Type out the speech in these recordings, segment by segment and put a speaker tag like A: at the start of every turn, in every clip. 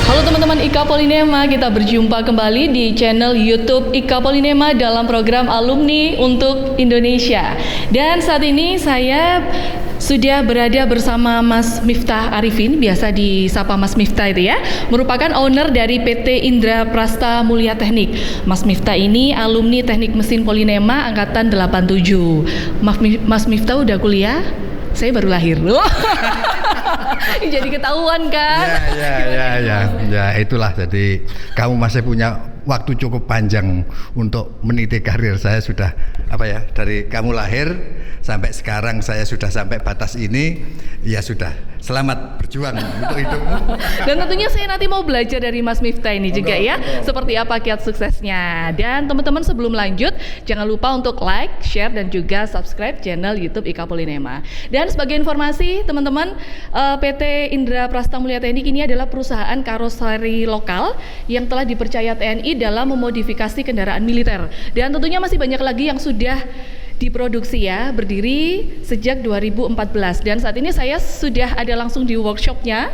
A: Halo teman-teman IKA Polinema, kita berjumpa kembali di channel YouTube IKA Polinema dalam program Alumni untuk Indonesia. Dan saat ini saya sudah berada bersama Mas Miftah Arifin, biasa disapa Mas Miftah itu ya, merupakan owner dari PT Indra Prasta Mulia Teknik. Mas Miftah ini alumni Teknik Mesin Polinema angkatan 87. Mas Miftah udah kuliah? Saya baru lahir. Jadi ketahuan kan?
B: Ya, itulah. Jadi kamu masih punya waktu cukup panjang untuk meniti karir. Saya sudah dari kamu lahir sampai sekarang saya sudah sampai batas ini. Ya sudah, selamat berjuang untuk hidupmu.
A: Dan tentunya saya nanti mau belajar dari Mas Miftah ini juga ya, seperti apa kiat suksesnya. Dan teman-teman sebelum lanjut, jangan lupa untuk like, share, dan juga subscribe channel YouTube IKA Polinema. Dan sebagai informasi teman-teman, PT Indra Prasta Mulia Teknik ini adalah perusahaan karoseri lokal yang telah dipercaya TNI dalam memodifikasi kendaraan militer. Dan tentunya masih banyak lagi yang sudah diproduksi ya, berdiri sejak 2014. Dan saat ini saya sudah ada langsung di workshopnya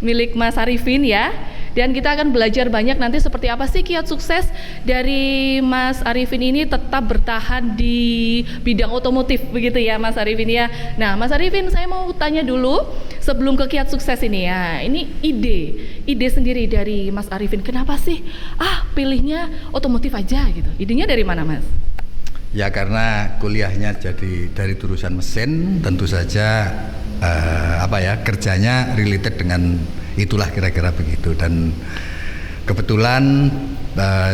A: milik Mas Arifin ya. Dan kita akan belajar banyak nanti seperti apa sih kiat sukses dari Mas Arifin ini tetap bertahan di bidang otomotif begitu ya Mas Arifin ya. Nah Mas Arifin, saya mau tanya dulu sebelum ke kiat sukses ini ya. Ini ide sendiri dari Mas Arifin, kenapa sih pilihnya otomotif aja gitu? Idenya dari mana Mas?
B: Ya karena kuliahnya jadi dari jurusan mesin, tentu saja kerjanya related dengan itulah kira-kira begitu. Dan kebetulan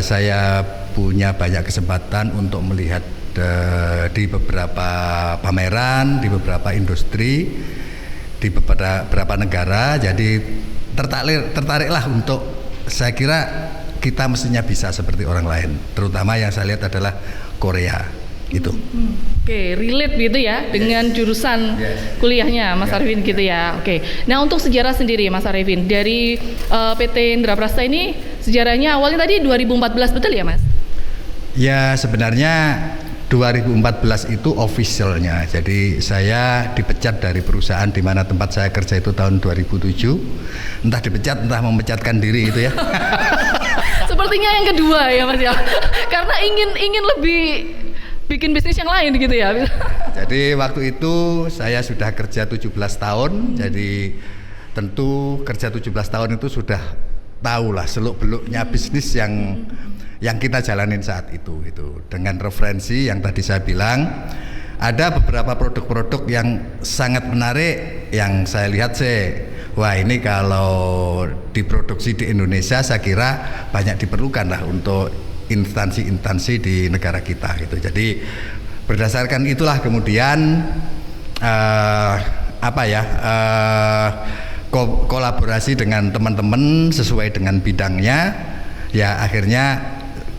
B: saya punya banyak kesempatan untuk melihat di beberapa pameran, di beberapa industri, di beberapa negara. Jadi tertariklah untuk, saya kira kita mestinya bisa seperti orang lain. Terutama yang saya lihat adalah Korea gitu.
A: Oke, relate gitu ya dengan jurusan kuliahnya Mas Arifin gitu ya. Oke. Nah, untuk sejarah sendiri Mas Arifin dari PT Indra Prasta ini, sejarahnya awalnya tadi 2014 betul ya Mas?
B: Ya, sebenarnya 2014 itu officialnya. Jadi saya dipecat dari perusahaan di mana tempat saya kerja itu tahun 2007. Entah dipecat, entah memecatkan diri itu ya.
A: Sepertinya yang kedua ya Mas ya. Karena ingin lebih bikin bisnis yang lain gitu ya.
B: Jadi waktu itu saya sudah kerja 17 tahun. Jadi tentu kerja 17 tahun itu sudah tahulah seluk-beluknya bisnis yang kita jalanin saat itu gitu. Dengan referensi yang tadi saya bilang, ada beberapa produk-produk yang sangat menarik yang saya lihat wah ini kalau diproduksi di Indonesia saya kira banyak diperlukan lah untuk instansi-instansi di negara kita gitu. Jadi berdasarkan itulah kemudian kolaborasi dengan teman-teman sesuai dengan bidangnya, ya akhirnya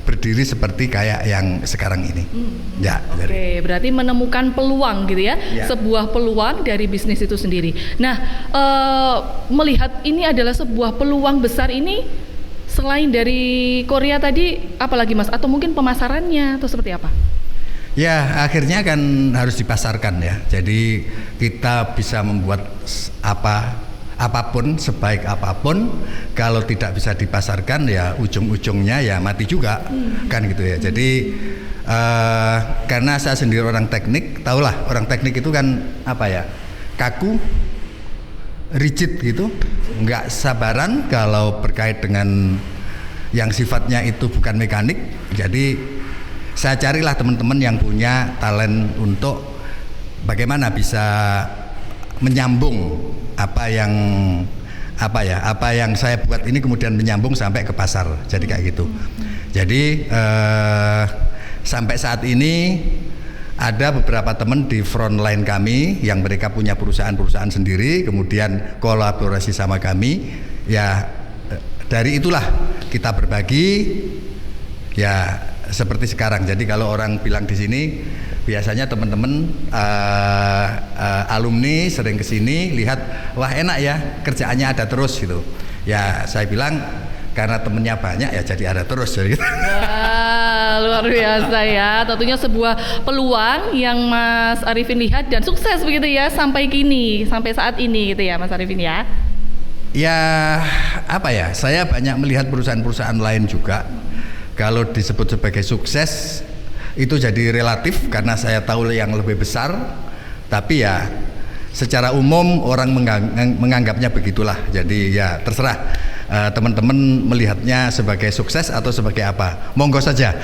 B: berdiri seperti kayak yang sekarang ini.
A: Oke, berarti menemukan peluang gitu ya, sebuah peluang dari bisnis itu sendiri. Nah, melihat ini adalah sebuah peluang besar ini, selain dari Korea tadi, apalagi Mas? Atau mungkin pemasarannya atau seperti apa?
B: Ya, akhirnya kan harus dipasarkan ya. Jadi kita bisa membuat apapun, sebaik apapun, kalau tidak bisa dipasarkan ya ujung-ujungnya ya mati juga, kan gitu ya. Jadi karena saya sendiri orang teknik, tahulah orang teknik itu kan kaku, rigid gitu, nggak sabaran kalau berkait dengan yang sifatnya itu bukan mekanik. Jadi saya carilah teman-teman yang punya talent untuk bagaimana bisa menyambung apa yang saya buat ini kemudian menyambung sampai ke pasar. Jadi kayak gitu. Jadi sampai saat ini ada beberapa teman di front line kami yang mereka punya perusahaan-perusahaan sendiri, kemudian kolaborasi sama kami. Ya dari itulah kita berbagi ya seperti sekarang. Jadi kalau orang bilang di sini, biasanya teman-teman alumni sering kesini lihat, wah enak ya kerjaannya ada terus gitu. Ya saya bilang karena temennya banyak ya jadi ada terus jadi.
A: Wah, luar biasa ya. Tentunya sebuah peluang yang Mas Arifin lihat dan sukses begitu ya sampai kini, sampai saat ini gitu ya Mas Arifin ya.
B: Ya apa ya, saya banyak melihat perusahaan-perusahaan lain juga kalau disebut sebagai sukses itu jadi relatif karena saya tahu yang lebih besar, tapi ya secara umum orang menganggapnya begitulah. Jadi ya terserah teman-teman melihatnya sebagai sukses atau sebagai apa, monggo saja.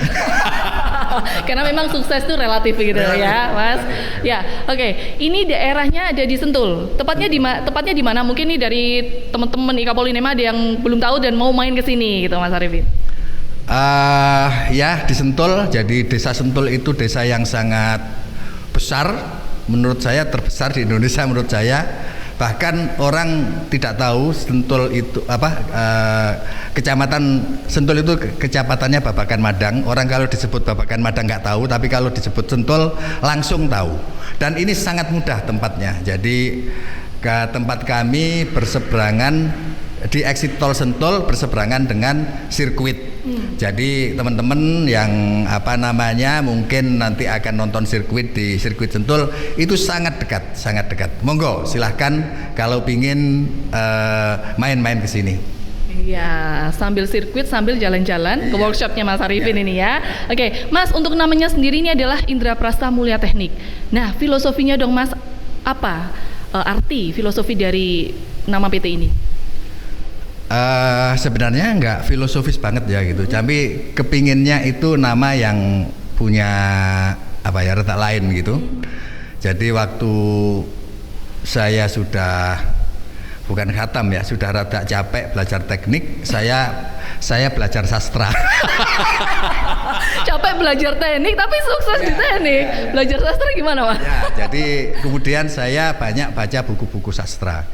A: Karena memang sukses itu relatif gitu ya, Mas. Ya, oke. Ini daerahnya ada di Sentul. Tepatnya di mana? Mungkin nih dari teman-teman Ika Polinema ada yang belum tahu dan mau main ke sini gitu, Mas Arifin.
B: Ya di Sentul. Jadi desa Sentul itu desa yang sangat besar. Menurut saya terbesar di Indonesia menurut saya. Bahkan orang tidak tahu Sentul itu kecamatan Sentul itu kecamatannya Babakan Madang. Orang kalau disebut Babakan Madang nggak tahu, tapi kalau disebut Sentul langsung tahu. Dan ini sangat mudah tempatnya. Jadi ke tempat kami berseberangan di exit tol Sentul berseberangan dengan sirkuit. Jadi teman-teman yang mungkin nanti akan nonton sirkuit di sirkuit Sentul itu sangat dekat. Monggo silahkan kalau pingin main-main ke sini.
A: Iya, sambil sirkuit sambil jalan-jalan ke workshopnya Mas Arifin ini ya. Oke, Mas, untuk namanya sendiri ini adalah Indra Prasta Mulia Teknik. Nah, filosofinya dong Mas, apa arti filosofi dari nama PT ini?
B: Sebenarnya nggak filosofis banget ya gitu, tapi kepinginnya itu nama yang punya retak lain gitu. Jadi waktu saya sudah bukan khatam ya, sudah rada capek belajar teknik, saya belajar sastra.
A: Capek belajar teknik tapi sukses di teknik. Belajar sastra gimana, Mas?
B: Ya, jadi kemudian saya banyak baca buku-buku sastra.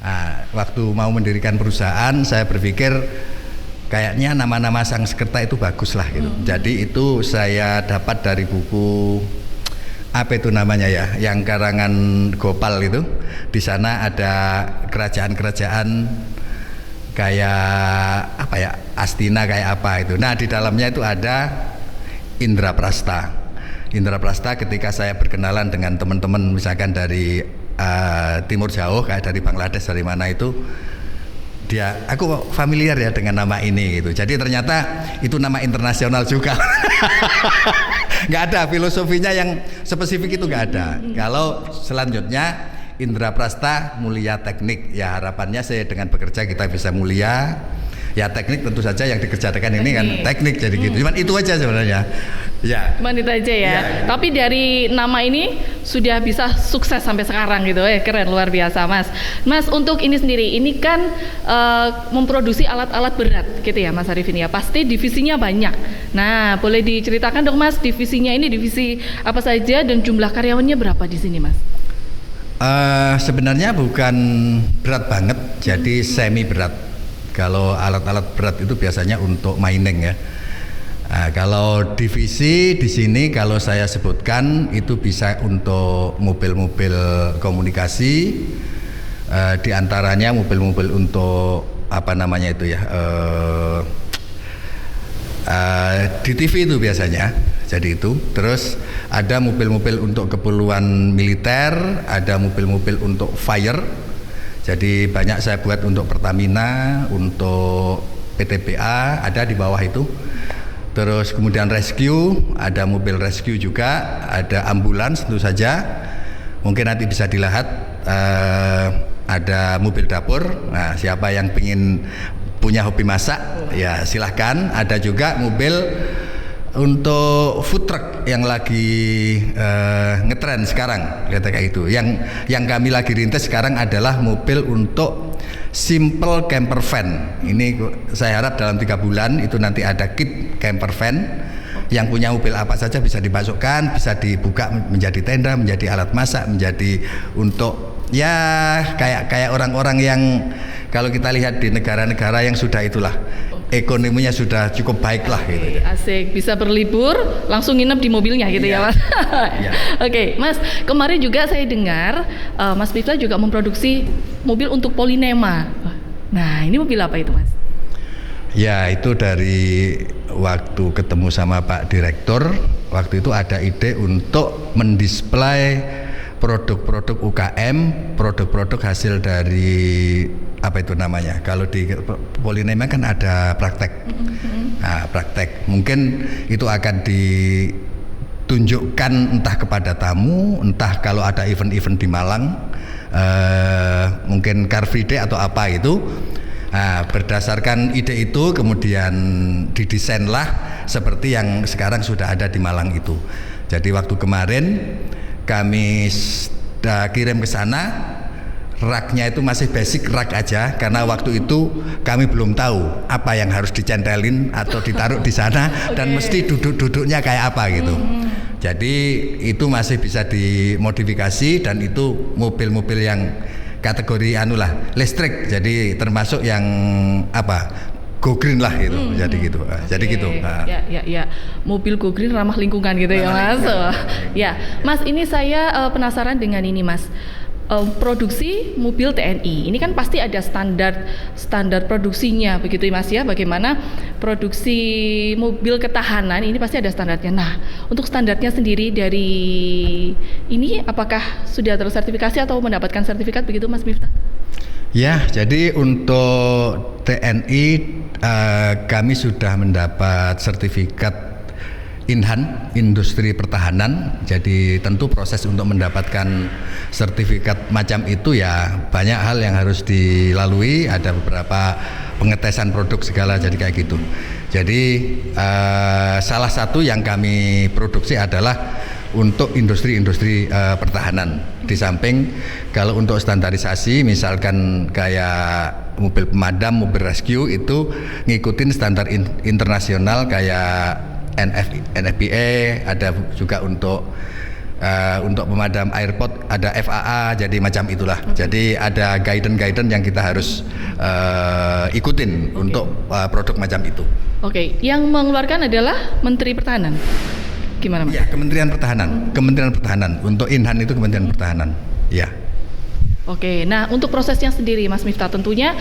B: Nah, waktu mau mendirikan perusahaan saya berpikir kayaknya nama-nama Sanskerta itu bagus lah gitu. Jadi itu saya dapat dari buku apa itu namanya ya, yang karangan Gopal itu. Di sana ada kerajaan-kerajaan kayak Astina kayak apa itu. Nah di dalamnya itu ada Indra Prasta. Indra Prasta ketika saya berkenalan dengan teman-teman misalkan dari timur jauh kayak dari Bangladesh dari mana itu, aku familiar ya dengan nama ini gitu. Jadi ternyata itu nama internasional juga. Nggak ada filosofinya yang spesifik itu nggak ada. Kalau selanjutnya Indra Prasta Mulia Teknik, ya harapannya saya dengan bekerja kita bisa mulia. Ya teknik tentu saja yang dikerjakan ini kan teknik jadi gitu. Cuman itu aja sebenarnya. Ya.
A: Cuman itu aja ya. Tapi dari nama ini sudah bisa sukses sampai sekarang gitu. Keren, luar biasa Mas. Mas, untuk ini sendiri, ini kan memproduksi alat-alat berat gitu ya Mas Arifin ya. Pasti divisinya banyak. Nah, boleh diceritakan dong Mas, divisinya ini divisi apa saja dan jumlah karyawannya berapa di sini Mas?
B: Sebenarnya bukan berat banget, jadi semi berat. Kalau alat-alat berat itu biasanya untuk mining ya. Kalau divisi di sini kalau saya sebutkan itu bisa untuk mobil-mobil komunikasi, di antaranya mobil-mobil untuk di TV itu biasanya. Jadi itu. Terus ada mobil-mobil untuk keperluan militer, ada mobil-mobil untuk fire. Jadi banyak saya buat untuk Pertamina, untuk PTBA ada di bawah itu. Terus kemudian rescue, ada mobil rescue juga, ada ambulans tentu saja. Mungkin nanti bisa dilihat ada mobil dapur. Nah, siapa yang ingin punya hobi masak, ya silahkan. Ada juga mobil untuk food truck yang lagi ngetren sekarang, kayak itu. Yang kami lagi rintis sekarang adalah mobil untuk simple camper van. Ini saya harap dalam 3 bulan itu nanti ada kit camper van. Yang punya mobil apa saja bisa dimasukkan, bisa dibuka menjadi tenda, menjadi alat masak, menjadi untuk ya kayak orang-orang yang kalau kita lihat di negara-negara yang sudah itulah ekonominya sudah cukup baik lah gitu.
A: Asik, bisa berlibur langsung nginep di mobilnya gitu ya Mas. Oke, Mas, kemarin juga saya dengar Mas Miftah juga memproduksi mobil untuk Polinema. Nah, ini mobil apa itu Mas?
B: Ya, itu dari waktu ketemu sama Pak Direktur, waktu itu ada ide untuk mendisplay produk-produk UKM, produk-produk hasil dari apa itu namanya? Kalau di Polinema kan ada praktek. Nah, praktek. Mungkin itu akan ditunjukkan entah kepada tamu, entah kalau ada event-event di Malang, mungkin Car Free Day atau apa itu. Nah, berdasarkan ide itu kemudian didesainlah seperti yang sekarang sudah ada di Malang itu. Jadi waktu kemarin kami kirim ke sana, raknya itu masih basic rak aja karena waktu itu kami belum tahu apa yang harus dicentelin atau ditaruh di sana dan mesti duduk-duduknya kayak apa gitu. Jadi itu masih bisa dimodifikasi dan itu mobil-mobil yang kategori listrik, jadi termasuk yang go green lah gitu. Jadi gitu. Jadi gitu.
A: Ya. Mobil go green ramah lingkungan gitu ya, Mas. Ya, Mas, ini saya penasaran dengan ini, Mas. Produksi mobil TNI ini kan pasti ada standar produksinya begitu ya, Mas ya. Bagaimana produksi mobil ketahanan ini pasti ada standarnya. Nah, untuk standarnya sendiri dari ini apakah sudah tersertifikasi atau mendapatkan sertifikat begitu, Mas Miftah?
B: Ya, jadi untuk TNI kami sudah mendapat sertifikat Inhan, industri pertahanan. Jadi tentu proses untuk mendapatkan sertifikat macam itu ya banyak hal yang harus dilalui, ada beberapa pengetesan produk segala, jadi kayak gitu. Jadi salah satu yang kami produksi adalah untuk industri-industri pertahanan. Di samping kalau untuk standarisasi misalkan kayak mobil pemadam, mobil rescue itu ngikutin standar internasional kayak NFPA, ada juga untuk pemadam airport ada FAA, jadi macam itulah. Jadi ada guidance yang kita harus ikutin untuk produk macam itu.
A: Yang mengeluarkan adalah Menteri Pertahanan. Gimana, Mas?
B: Ya, Kementerian Pertahanan. Untuk Inhan itu Kementerian Pertahanan. Ya.
A: Nah untuk prosesnya sendiri, Mas Miftah, tentunya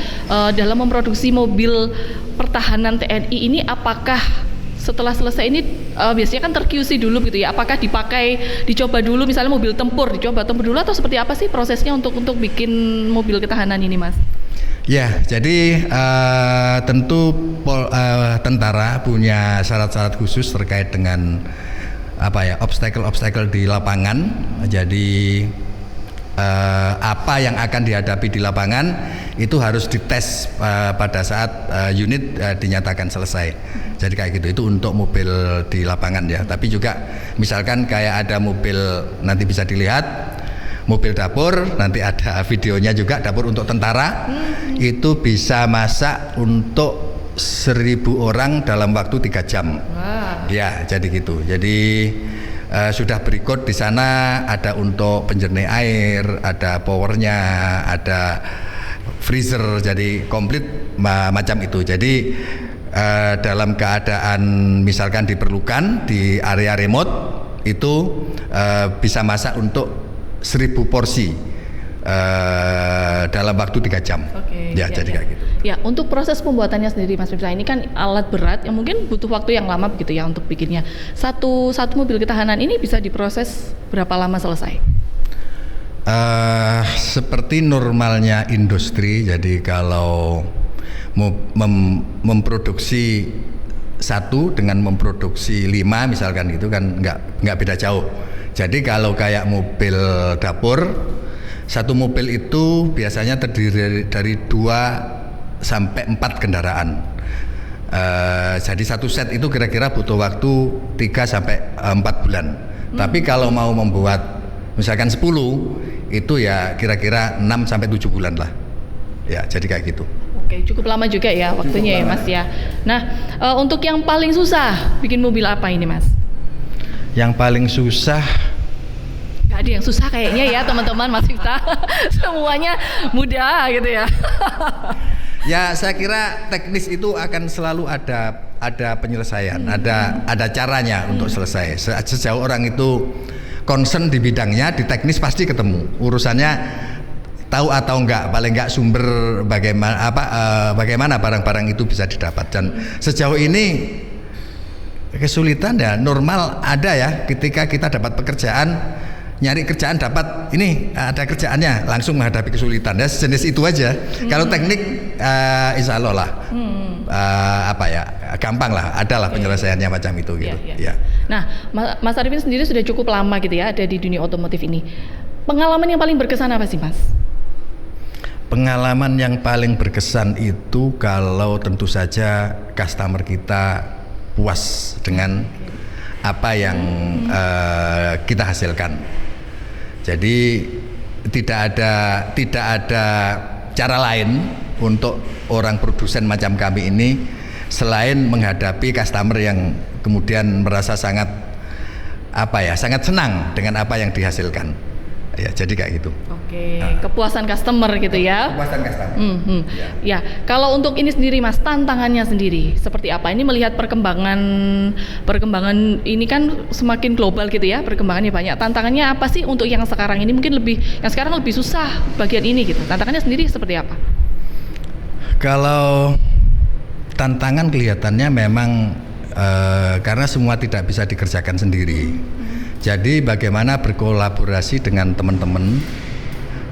A: dalam memproduksi mobil pertahanan TNI ini apakah setelah selesai ini biasanya kan ter-QC dulu gitu ya, apakah dicoba dulu misalnya mobil tempur, dicoba tempur dulu atau seperti apa sih prosesnya untuk bikin mobil ketahanan ini, Mas?
B: Ya, jadi tentu tentara punya syarat-syarat khusus terkait dengan obstacle di lapangan. Jadi apa yang akan dihadapi di lapangan itu harus dites pada saat unit dinyatakan selesai. Jadi kayak gitu, itu untuk mobil di lapangan ya. Tapi juga misalkan kayak ada mobil, nanti bisa dilihat mobil dapur, nanti ada videonya juga, dapur untuk tentara. Itu bisa masak untuk 1.000 orang dalam waktu 3 jam. Ya, jadi gitu. Jadi sudah berikut di sana ada untuk penjernih air, ada powernya, ada freezer, jadi komplit macam itu. Jadi dalam keadaan misalkan diperlukan di area remote itu bisa masak untuk 1.000 porsi dalam waktu 3 jam. Jadi kayak gitu.
A: Ya, untuk proses pembuatannya sendiri, Mas Miftah, ini kan alat berat yang mungkin butuh waktu yang lama begitu ya untuk bikinnya. Satu mobil ketahanan ini bisa diproses berapa lama selesai?
B: Seperti normalnya industri, jadi kalau memproduksi 1 dengan memproduksi 5 misalkan gitu kan nggak beda jauh. Jadi kalau kayak mobil dapur, 1 mobil itu biasanya terdiri dari 2 sampai 4 kendaraan. Jadi 1 set itu kira-kira butuh waktu 3 sampai 4 bulan. Tapi kalau mau membuat misalkan 10 itu ya kira-kira 6 sampai 7 bulan lah. Ya, jadi kayak gitu.
A: Cukup lama juga ya waktunya ya, Mas ya. Nah, untuk yang paling susah bikin mobil apa ini, Mas?
B: Yang paling susah
A: Gak ada yang susah kayaknya ya teman-teman, Mas Miftah. Semuanya mudah gitu ya.
B: Ya, saya kira teknis itu akan selalu ada penyelesaian, ada caranya untuk selesai. Sejauh orang itu concern di bidangnya, di teknis pasti ketemu. Urusannya tahu atau enggak, paling enggak sumber bagaimana barang-barang itu bisa didapat. Dan sejauh ini kesulitan ya normal ada ya, ketika kita dapat pekerjaan nyari kerjaan dapat ini ada kerjaannya langsung menghadapi kesulitan ya sejenis itu aja. Kalau teknik insya Allah lah gampang lah, adalah penyelesaiannya macam itu gitu. Ya.
A: Nah, Mas Arifin sendiri sudah cukup lama gitu ya ada di dunia otomotif ini. Pengalaman yang paling berkesan apa sih Mas?
B: Pengalaman yang paling berkesan itu kalau tentu saja customer kita puas dengan apa yang kita hasilkan. Jadi tidak ada cara lain untuk orang produsen macam kami ini selain menghadapi customer yang kemudian merasa sangat senang dengan apa yang dihasilkan. Ya, jadi kayak gitu.
A: Oke, kepuasan customer gitu ya.
B: Kepuasan customer.
A: Ya, kalau untuk ini sendiri Mas, tantangannya sendiri seperti apa? Ini melihat perkembangan ini kan semakin global gitu ya, perkembangannya banyak. Tantangannya apa sih untuk yang sekarang ini? Mungkin yang sekarang lebih susah bagian ini gitu. Tantangannya sendiri seperti apa?
B: Kalau tantangan kelihatannya memang karena semua tidak bisa dikerjakan sendiri. Jadi bagaimana berkolaborasi dengan teman-teman,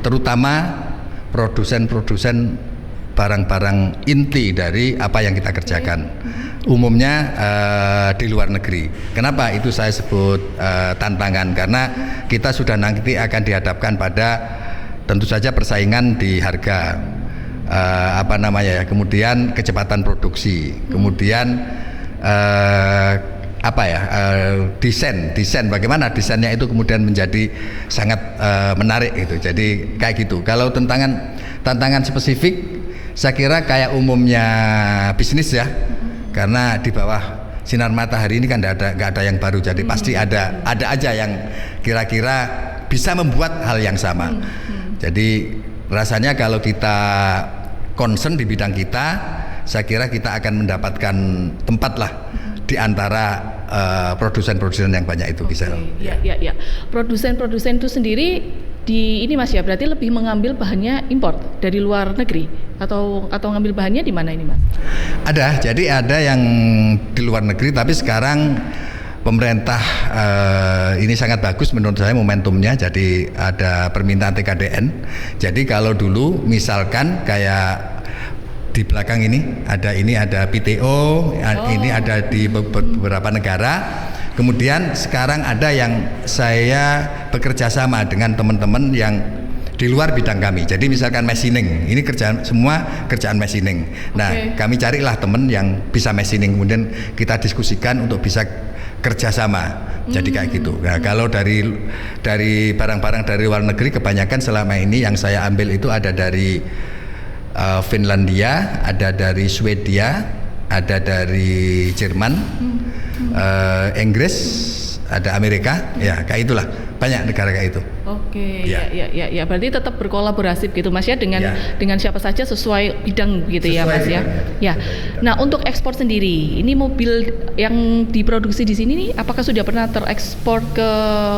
B: terutama produsen-produsen barang-barang inti dari apa yang kita kerjakan. Umumnya di luar negeri. Kenapa itu saya sebut tantangan? Karena kita sudah nanti akan dihadapkan pada tentu saja persaingan di harga, kemudian kecepatan produksi, kemudian desain bagaimana desainnya itu kemudian menjadi sangat menarik gitu. Jadi kayak gitu. Kalau tantangan spesifik saya kira kayak umumnya bisnis ya. Karena di bawah sinar matahari ini kan nggak ada yang baru. Jadi pasti ada aja yang kira-kira bisa membuat hal yang sama. Jadi rasanya kalau kita concern di bidang kita, saya kira kita akan mendapatkan tempat lah di antara produsen-produsen yang banyak itu bisa.
A: Ya. Produsen-produsen itu sendiri ini Mas ya, berarti lebih mengambil bahannya impor dari luar negeri atau ngambil bahannya di mana ini Mas?
B: Jadi ada yang di luar negeri, tapi sekarang pemerintah ini sangat bagus menurut saya momentumnya. Jadi ada permintaan TKDN. Jadi kalau dulu misalkan kayak di belakang ini ada PTO, ini ada di beberapa negara. Kemudian sekarang ada yang saya bekerja sama dengan teman-teman yang di luar bidang kami. Jadi misalkan machining, ini semua kerjaan machining. Nah, kami carilah teman yang bisa machining, kemudian kita diskusikan untuk bisa kerjasama. Jadi kayak gitu. Nah, kalau dari barang-barang dari luar negeri kebanyakan selama ini yang saya ambil itu ada dari Finlandia, ada dari Swedia, ada dari Jerman, Inggris, ada Amerika, ya kayak itulah, banyak negara kayak itu.
A: Oke, ya. Berarti tetap berkolaborasi gitu Mas ya dengan siapa saja sesuai bidang gitu ya Mas ya. Ya. Nah, untuk ekspor sendiri, ini mobil yang diproduksi di sini nih, apakah sudah pernah terekspor ke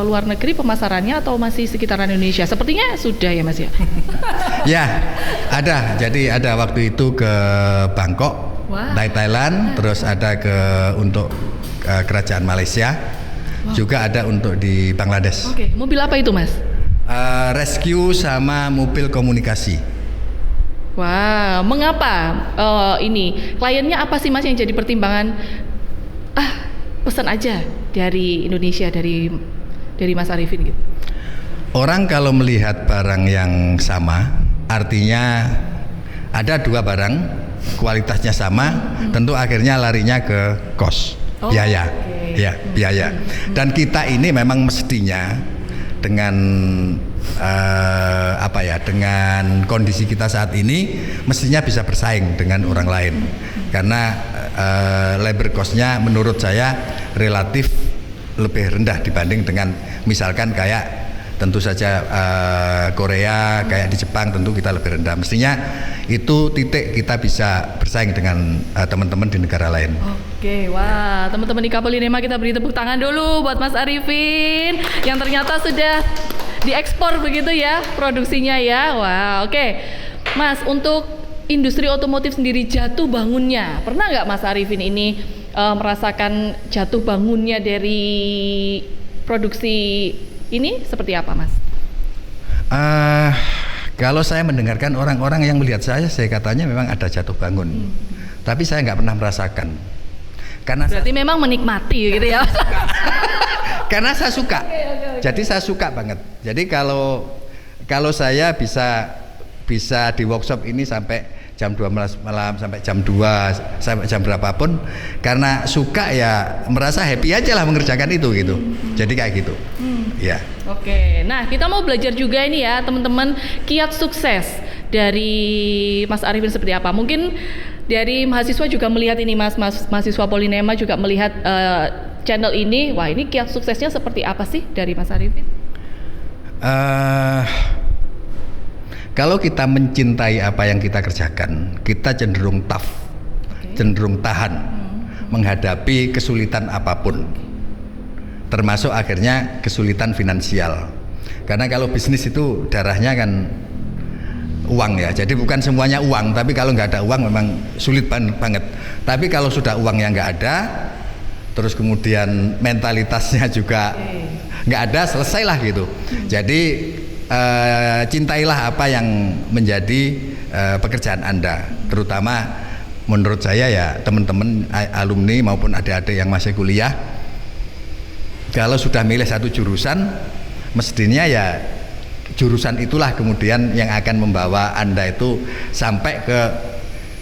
A: luar negeri pemasarannya atau masih sekitaran Indonesia? Sepertinya sudah ya Mas ya.
B: Ya, ada. Jadi ada waktu itu ke Bangkok, Thailand, terus ada untuk kerajaan Malaysia. Juga ada untuk di Bangladesh.
A: Oke, mobil apa itu Mas?
B: Rescue sama mobil komunikasi.
A: Wah, mengapa ini kliennya apa sih Mas yang jadi pertimbangan? Pesan aja dari Indonesia, dari Mas Arifin gitu.
B: Orang kalau melihat barang yang sama, artinya ada dua barang kualitasnya sama, tentu akhirnya larinya ke biaya. Ya, biaya. Dan kita ini memang mestinya dengan dengan kondisi kita saat ini mestinya bisa bersaing dengan orang lain. Karena labor cost-nya menurut saya relatif lebih rendah dibanding dengan misalkan kayak tentu saja Korea, kayak di Jepang tentu kita lebih rendah. Mestinya itu titik kita bisa bersaing dengan teman-teman di negara lain.
A: Oke, wah, teman-teman di Kapolinema kita beri tepuk tangan dulu buat Mas Arifin yang ternyata sudah diekspor begitu ya produksinya ya. Wah, oke. Mas, untuk industri otomotif sendiri jatuh bangunnya, pernah nggak Mas Arifin ini merasakan jatuh bangunnya dari produksi ini seperti apa, Mas?
B: Kalau saya mendengarkan orang-orang yang melihat saya katanya memang ada jatuh bangun, tapi saya nggak pernah merasakan. Karena
A: berarti memang menikmati gitu ya?
B: Karena saya suka. Jadi saya suka banget. Jadi kalau saya bisa di workshop ini sampai jam 12 malam sampai jam 2 sampai jam berapapun, karena suka ya merasa happy aja lah mengerjakan itu gitu. Jadi kayak gitu. Ya.
A: Oke. Nah, kita mau belajar juga ini ya, teman-teman, kiat sukses dari Mas Arifin seperti apa? Mungkin dari mahasiswa juga melihat ini, mahasiswa Polinema juga melihat channel ini. Wah, ini kiat suksesnya seperti apa sih dari Mas Arifin?
B: Kalau kita mencintai apa yang kita kerjakan, kita cenderung tough, cenderung tahan menghadapi kesulitan apapun, termasuk akhirnya kesulitan finansial. Karena kalau bisnis itu darahnya kan uang ya, jadi bukan semuanya uang, tapi kalau nggak ada uang memang sulit banget. Tapi kalau sudah uangnya nggak ada, terus kemudian mentalitasnya juga nggak ada, selesailah gitu. Jadi cintailah apa yang menjadi pekerjaan Anda, terutama menurut saya ya teman-teman alumni maupun adik-adik yang masih kuliah, kalau sudah milih satu jurusan, mestinya ya jurusan itulah kemudian yang akan membawa Anda itu sampai ke,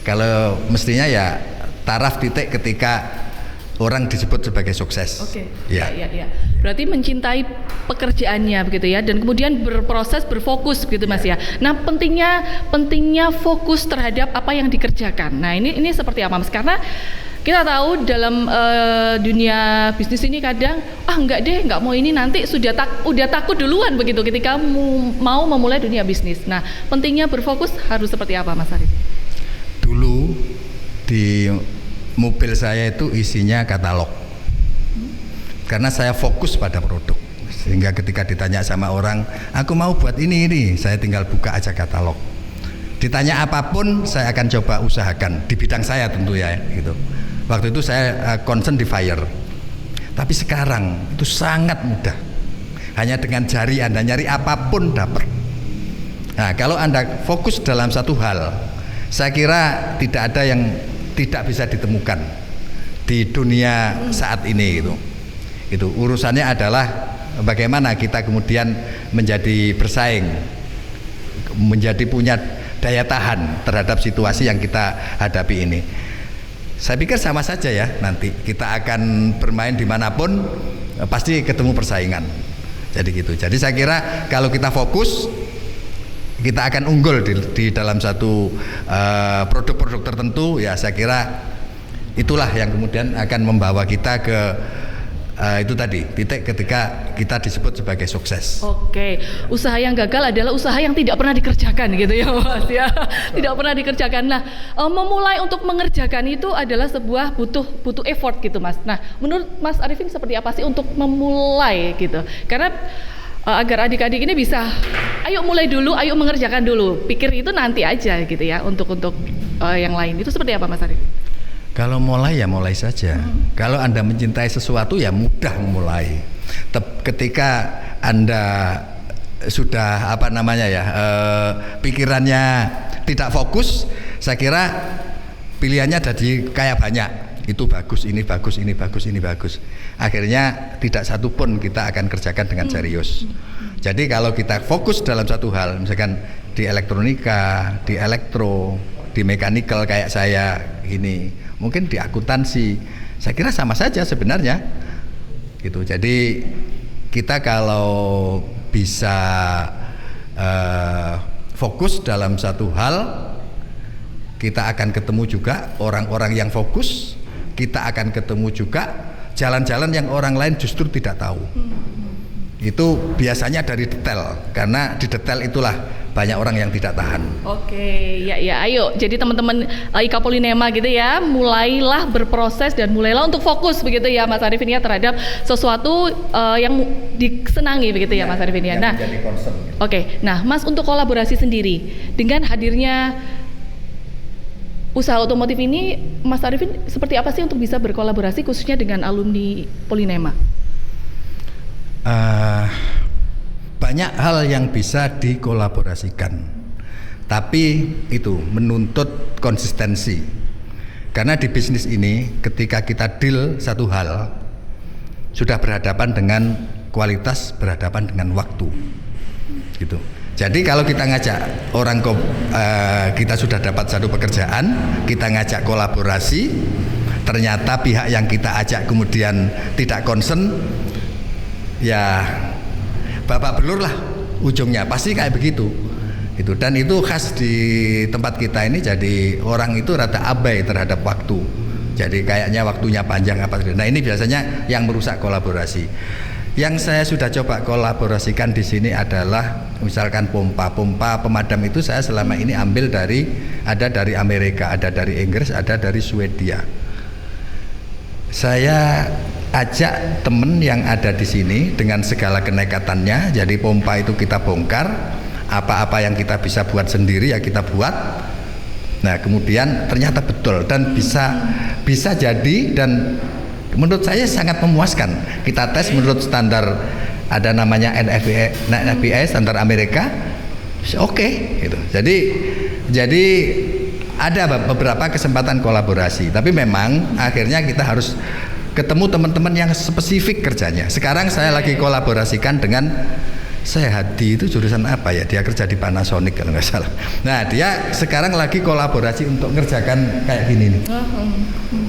B: kalau mestinya ya taraf titik ketika orang disebut sebagai sukses.
A: Oke.
B: Ya.
A: Ya. Berarti mencintai pekerjaannya begitu ya, dan kemudian berproses, berfokus gitu Mas ya. Nah, pentingnya fokus terhadap apa yang dikerjakan. Nah, ini seperti apa Mas? Karena kita tahu dalam dunia bisnis ini kadang nggak mau ini, nanti udah takut duluan begitu ketika mau memulai dunia bisnis. Nah, pentingnya berfokus harus seperti apa Mas Arif?
B: Dulu di mobil saya itu isinya katalog, karena saya fokus pada produk, sehingga ketika ditanya sama orang, aku mau buat ini, saya tinggal buka aja katalog. Ditanya apapun saya akan coba usahakan di bidang saya tentu ya gitu. Waktu itu saya concern di fire, tapi sekarang itu sangat mudah, hanya dengan jari Anda nyari apapun dapat. Nah, kalau Anda fokus dalam satu hal, saya kira tidak ada yang tidak bisa ditemukan di dunia saat ini gitu. Itu urusannya adalah bagaimana kita kemudian menjadi bersaing, menjadi punya daya tahan terhadap situasi yang kita hadapi ini. Saya pikir sama saja ya, nanti kita akan bermain dimanapun pasti ketemu persaingan. Jadi gitu. Jadi saya kira kalau kita fokus, kita akan unggul di dalam satu produk-produk tertentu ya. Saya kira itulah yang kemudian akan membawa kita ke itu tadi, titik ketika kita disebut sebagai sukses.
A: Oke, usaha yang gagal adalah usaha yang tidak pernah dikerjakan gitu ya Mas ya. Tidak pernah dikerjakan. Nah, memulai untuk mengerjakan itu adalah sebuah butuh effort gitu Mas. Nah, menurut Mas Arifin seperti apa sih untuk memulai gitu? Karena agar adik-adik ini bisa, ayo mulai dulu, ayo mengerjakan dulu. Pikir itu nanti aja gitu ya, untuk yang lain. Itu seperti apa Mas Arif?
B: Kalau mulai ya mulai saja. Kalau Anda mencintai sesuatu ya mudah memulai. Ketika Anda sudah pikirannya tidak fokus, saya kira pilihannya jadi kayak banyak. Itu bagus, ini bagus, ini bagus, ini bagus. Akhirnya tidak satu pun kita akan kerjakan dengan serius. Jadi kalau kita fokus dalam satu hal, misalkan di elektronika, di elektro, di mechanical kayak saya ini, mungkin di akuntansi, saya kira sama saja sebenarnya. Gitu. Jadi kita kalau bisa fokus dalam satu hal, kita akan ketemu juga orang-orang yang fokus. Kita akan ketemu juga jalan-jalan yang orang lain justru tidak tahu. Itu biasanya dari detail, karena di detail itulah banyak orang yang tidak tahan.
A: Oke, ya, ayo. Jadi teman-teman IKA Polinema gitu ya, mulailah berproses dan mulailah untuk fokus begitu ya Mas Arifin ya, terhadap sesuatu yang disenangi begitu ya Mas Arifin ya. Nah, oke. Nah, Mas, untuk kolaborasi sendiri dengan hadirnya usaha otomotif ini, Mas Arifin seperti apa sih untuk bisa berkolaborasi khususnya dengan alumni Polinema?
B: banyak hal yang bisa dikolaborasikan, tapi itu menuntut konsistensi. Karena di bisnis ini ketika kita deal satu hal sudah berhadapan dengan kualitas, berhadapan dengan waktu, gitu. Jadi kalau kita ngajak orang, kita sudah dapat satu pekerjaan, kita ngajak kolaborasi, ternyata pihak yang kita ajak kemudian tidak concern, ya babak belur lah ujungnya, pasti kayak begitu. Itu, dan itu khas di tempat kita ini, jadi orang itu rada abai terhadap waktu. Jadi kayaknya waktunya panjang apa. Nah ini biasanya yang merusak kolaborasi. Yang saya sudah coba kolaborasikan di sini adalah misalkan pompa pemadam itu saya selama ini ambil ada dari Amerika, ada dari Inggris, ada dari Swedia. Saya ajak temen yang ada di sini dengan segala kenekatannya. Jadi pompa itu kita bongkar, apa-apa yang kita bisa buat sendiri ya kita buat. Nah kemudian ternyata betul dan bisa jadi, dan menurut saya sangat memuaskan. Kita tes menurut standar, ada namanya NFPA standar Amerika, oke, gitu. Jadi ada beberapa kesempatan kolaborasi, tapi memang akhirnya kita harus ketemu teman-teman yang spesifik kerjanya. Sekarang saya lagi kolaborasikan dengan Hadi, itu jurusan apa ya? Dia kerja di Panasonic kalau nggak salah. Nah dia sekarang lagi kolaborasi untuk ngerjakan kayak gini nih.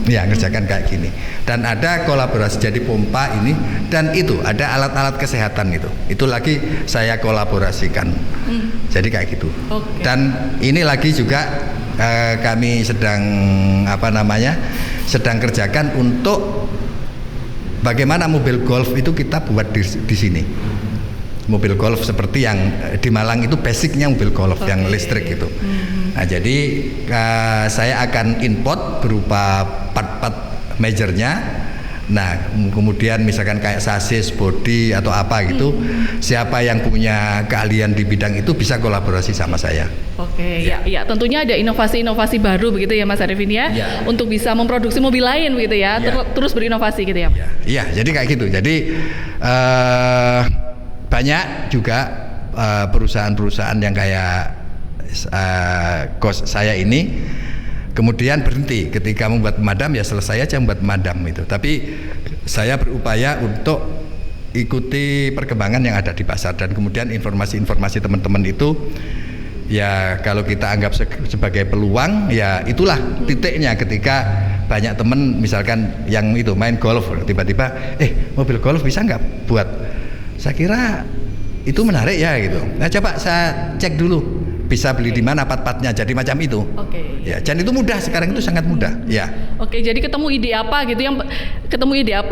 B: Ya ngerjakan kayak gini. Dan ada kolaborasi jadi pompa ini, dan itu ada alat-alat kesehatan itu lagi saya kolaborasikan. Jadi kayak gitu. Okay. Dan ini lagi juga kami sedang sedang kerjakan untuk bagaimana mobil golf itu kita buat di sini. Mobil golf seperti yang di Malang itu basicnya mobil golf yang listrik itu. Nah jadi saya akan import berupa part-part majornya. Nah kemudian misalkan kayak sasis, body atau apa gitu, siapa yang punya keahlian di bidang itu bisa kolaborasi sama saya.
A: Oke, ya tentunya ada inovasi-inovasi baru begitu ya Mas Arifin ya, untuk bisa memproduksi mobil lain gitu ya, terus berinovasi gitu ya.
B: Iya, jadi kayak gitu. Jadi banyak juga perusahaan-perusahaan yang kayak kos saya ini kemudian berhenti ketika membuat pemadam, ya selesai aja membuat pemadam itu. Tapi saya berupaya untuk ikuti perkembangan yang ada di pasar, dan kemudian informasi-informasi teman-teman itu ya kalau kita anggap sebagai peluang, ya itulah titiknya ketika banyak teman misalkan yang itu main golf tiba-tiba mobil golf bisa nggak buat. Saya kira itu menarik ya gitu. Nah coba saya cek dulu bisa beli di mana part-partnya, jadi macam itu. Oke. Ya, dan itu mudah, sekarang itu sangat mudah. Ya. Oke,
A: jadi ketemu ide apa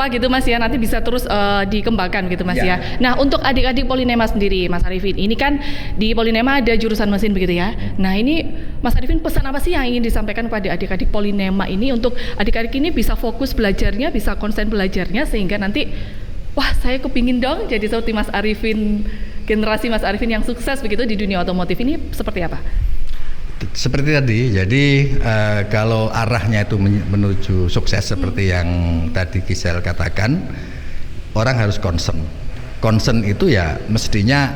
A: gitu Mas ya, nanti bisa terus dikembangkan gitu Mas ya. Nah untuk adik-adik Polinema sendiri Mas Arifin, ini kan di Polinema ada jurusan mesin begitu ya. Nah ini Mas Arifin pesan apa sih yang ingin disampaikan kepada adik-adik Polinema ini untuk adik-adik ini bisa fokus belajarnya, bisa konsen belajarnya sehingga nanti wah saya kepingin dong jadi seperti Mas Arifin, generasi Mas Arifin yang sukses begitu di dunia otomotif ini seperti apa?
B: Seperti tadi, jadi kalau arahnya itu menuju sukses seperti yang tadi Gisel katakan, orang harus concern. Concern itu ya mestinya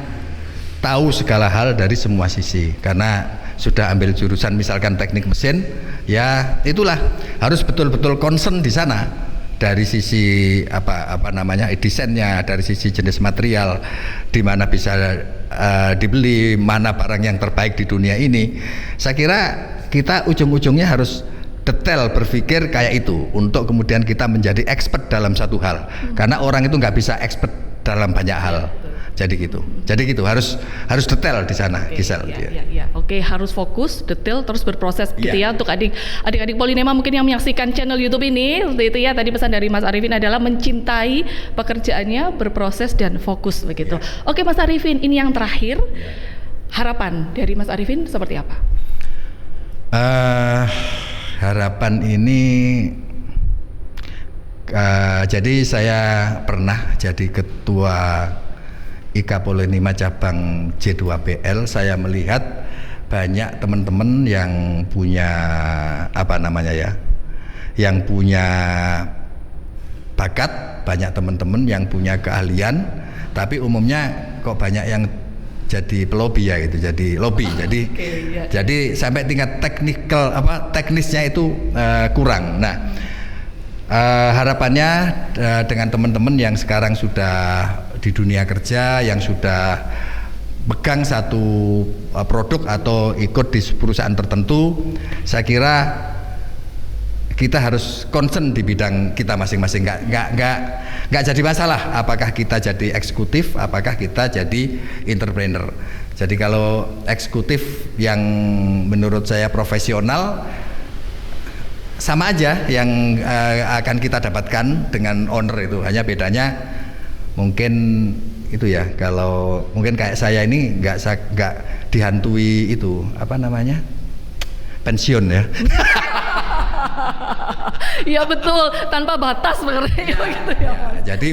B: tahu segala hal dari semua sisi, karena sudah ambil jurusan misalkan teknik mesin, ya itulah harus betul-betul concern di sana. Dari sisi desainnya, dari sisi jenis material, di mana bisa dibeli, mana barang yang terbaik di dunia ini. Saya kira kita ujung-ujungnya harus detail berpikir kayak itu untuk kemudian kita menjadi expert dalam satu hal. Karena orang itu nggak bisa expert dalam banyak hal. Jadi gitu harus detail di sana.
A: Oke, harus fokus, detail, terus berproses gitu ya untuk adik-adik Polinema mungkin yang menyaksikan channel YouTube ini seperti itu ya. Tadi pesan dari Mas Arifin adalah mencintai pekerjaannya, berproses dan fokus begitu. Oke Mas Arifin, ini yang terakhir, harapan dari Mas Arifin seperti apa?
B: Harapan ini jadi saya pernah jadi ketua IKA Polinema cabang J2PL. Saya melihat banyak teman-teman yang punya yang punya bakat, banyak teman-teman yang punya keahlian, tapi umumnya kok banyak yang jadi pelobi ya gitu, jadi lobby. Jadi sampai tingkat teknisnya itu kurang. Nah, harapannya dengan teman-teman yang sekarang sudah di dunia kerja, yang sudah pegang satu produk atau ikut di perusahaan tertentu, saya kira kita harus concern di bidang kita masing-masing. Nggak jadi masalah apakah kita jadi eksekutif, apakah kita jadi entrepreneur. Jadi kalau eksekutif yang menurut saya profesional, sama aja yang akan kita dapatkan dengan owner itu. Hanya bedanya mungkin itu ya, kalau mungkin kayak saya ini nggak dihantui itu apa namanya, pensiun ya.
A: Iya betul, tanpa batas sebenarnya gitu ya.
B: Jadi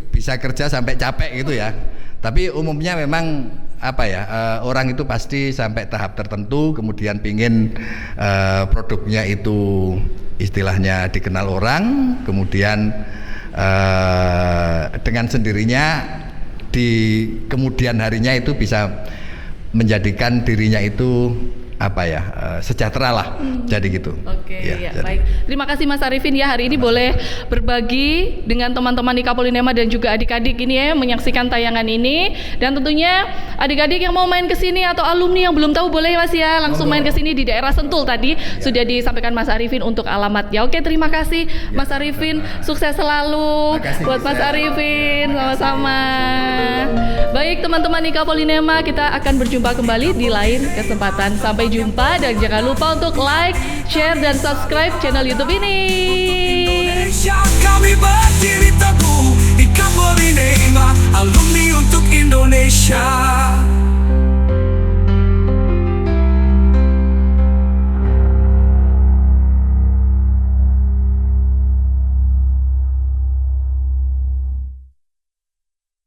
B: bisa kerja sampai capek gitu ya. Tapi umumnya memang apa ya, orang itu pasti sampai tahap tertentu, kemudian pingin produknya itu istilahnya dikenal orang, kemudian dengan sendirinya di kemudian harinya itu bisa menjadikan dirinya itu apa ya, sejahtera lah. Jadi gitu.
A: Oke,
B: ya,
A: baik. Terima kasih Mas Arifin ya, hari ini boleh berbagi dengan teman-teman Ika Polinema dan juga adik-adik ini ya, menyaksikan tayangan ini. Dan tentunya adik-adik yang mau main ke sini atau alumni yang belum tahu boleh Mas ya, langsung main ke sini di daerah Sentul tadi sudah disampaikan Mas Arifin untuk alamatnya. Oke, terima kasih Mas Arifin, sukses selalu buat Mas Arifin, sama-sama. Baik teman-teman Ika Polinema, kita akan berjumpa kembali di lain kesempatan. Sampai jumpa dan jangan lupa untuk like, share, dan subscribe channel YouTube ini.